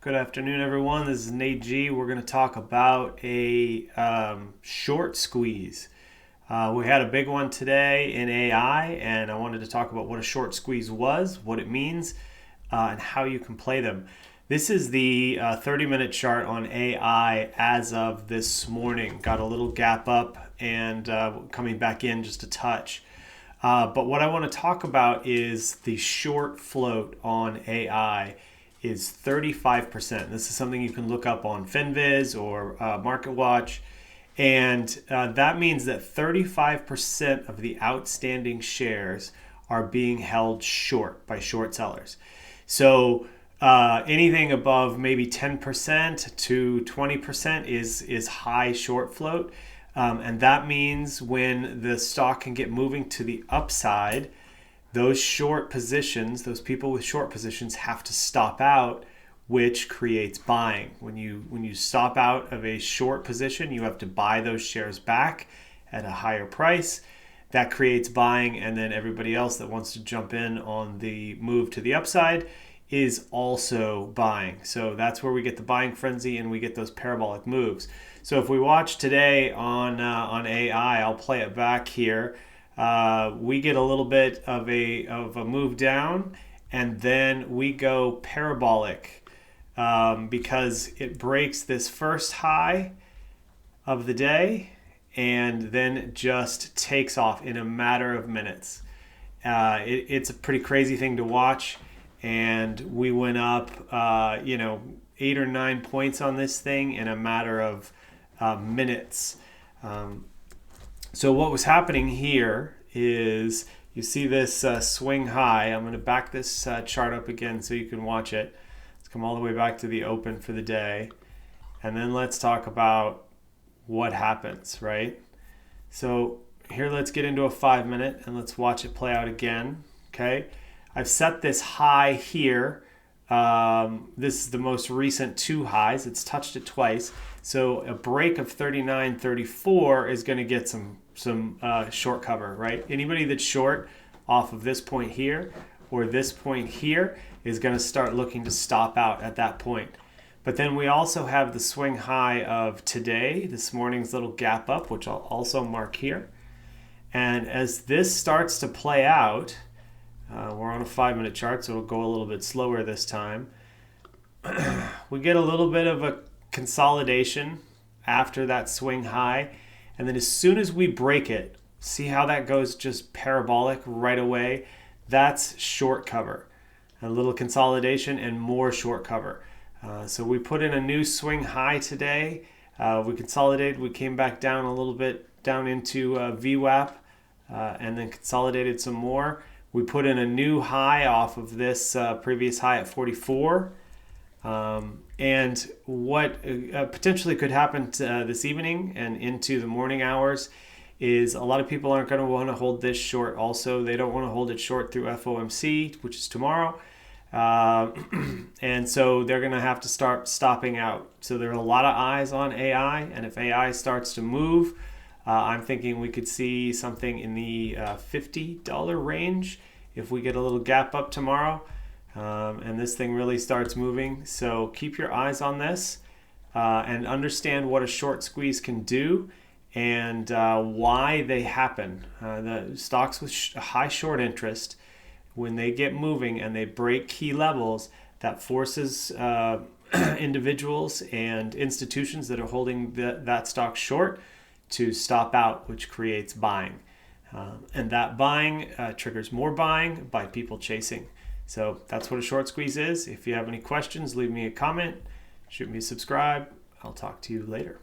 Good afternoon, everyone. This is Nate G. We're going to talk about a short squeeze. We had a big one today in AI, and I wanted to talk about what a short squeeze was, what it means, and how you can play them. This is the 30-minute chart on AI as of this morning. Got a little gap up and coming back in just a touch. But what I want to talk about is the short float on AI is 35%. This is something you can look up on FinViz or MarketWatch. And that means that 35% of the outstanding shares are being held short by short sellers. So anything above maybe 10% to 20% is high short float. And that means when the stock can get moving to the upside, those short positions, those people with short positions have to stop out, which creates buying. When you stop out of a short position, you have to buy those shares back at a higher price. That creates buying, and then everybody else that wants to jump in on the move to the upside is also buying. So that's where we get the buying frenzy and we get those parabolic moves. So if we watch today on AI, I'll play it back here. We get a little bit of a move down, and then we go parabolic because it breaks this first high of the day and then just takes off in a matter of minutes. It's a pretty crazy thing to watch, and we went up 8 or 9 points on this thing in a matter of minutes. So what was happening here is you see this swing high. I'm going to back this chart up again so you can watch it. Let's come all the way back to the open for the day. And then let's talk about what happens, right? So here, let's get into a 5-minute and let's watch it play out again, okay? I've set this high here. This is the most recent 2 highs. It's touched it twice. So a break of 39.34 is going to get some short cover, right? Anybody that's short off of this point here or this point here is going to start looking to stop out at that point. But then we also have the swing high of today, this morning's little gap up, which I'll also mark here. And as this starts to play out, we're on a 5-minute chart, so it'll go a little bit slower this time. We get a little bit of a consolidation after that swing high, and then as soon as we break it, see how that goes just parabolic right away? That's short cover. A little consolidation and more short cover. So we put in a new swing high today. We consolidated, we came back down a little bit down into VWAP, and then consolidated some more. We put in a new high off of this previous high at 44. And what potentially could happen this evening and into the morning hours is a lot of people aren't going to want to hold this short also. They don't want to hold it short through FOMC, which is tomorrow. And so they're going to have to start stopping out. So there are a lot of eyes on AI, and if AI starts to move, I'm thinking we could see something in the $50 range if we get a little gap up tomorrow. And this thing really starts moving. So keep your eyes on this and understand what a short squeeze can do and why they happen. The stocks with high short interest, when they get moving and they break key levels, that forces individuals and institutions that are holding that stock short to stop out, which creates buying. And that buying triggers more buying by people chasing. So that's what a short squeeze is. If you have any questions, leave me a comment, shoot me a subscribe. I'll talk to you later.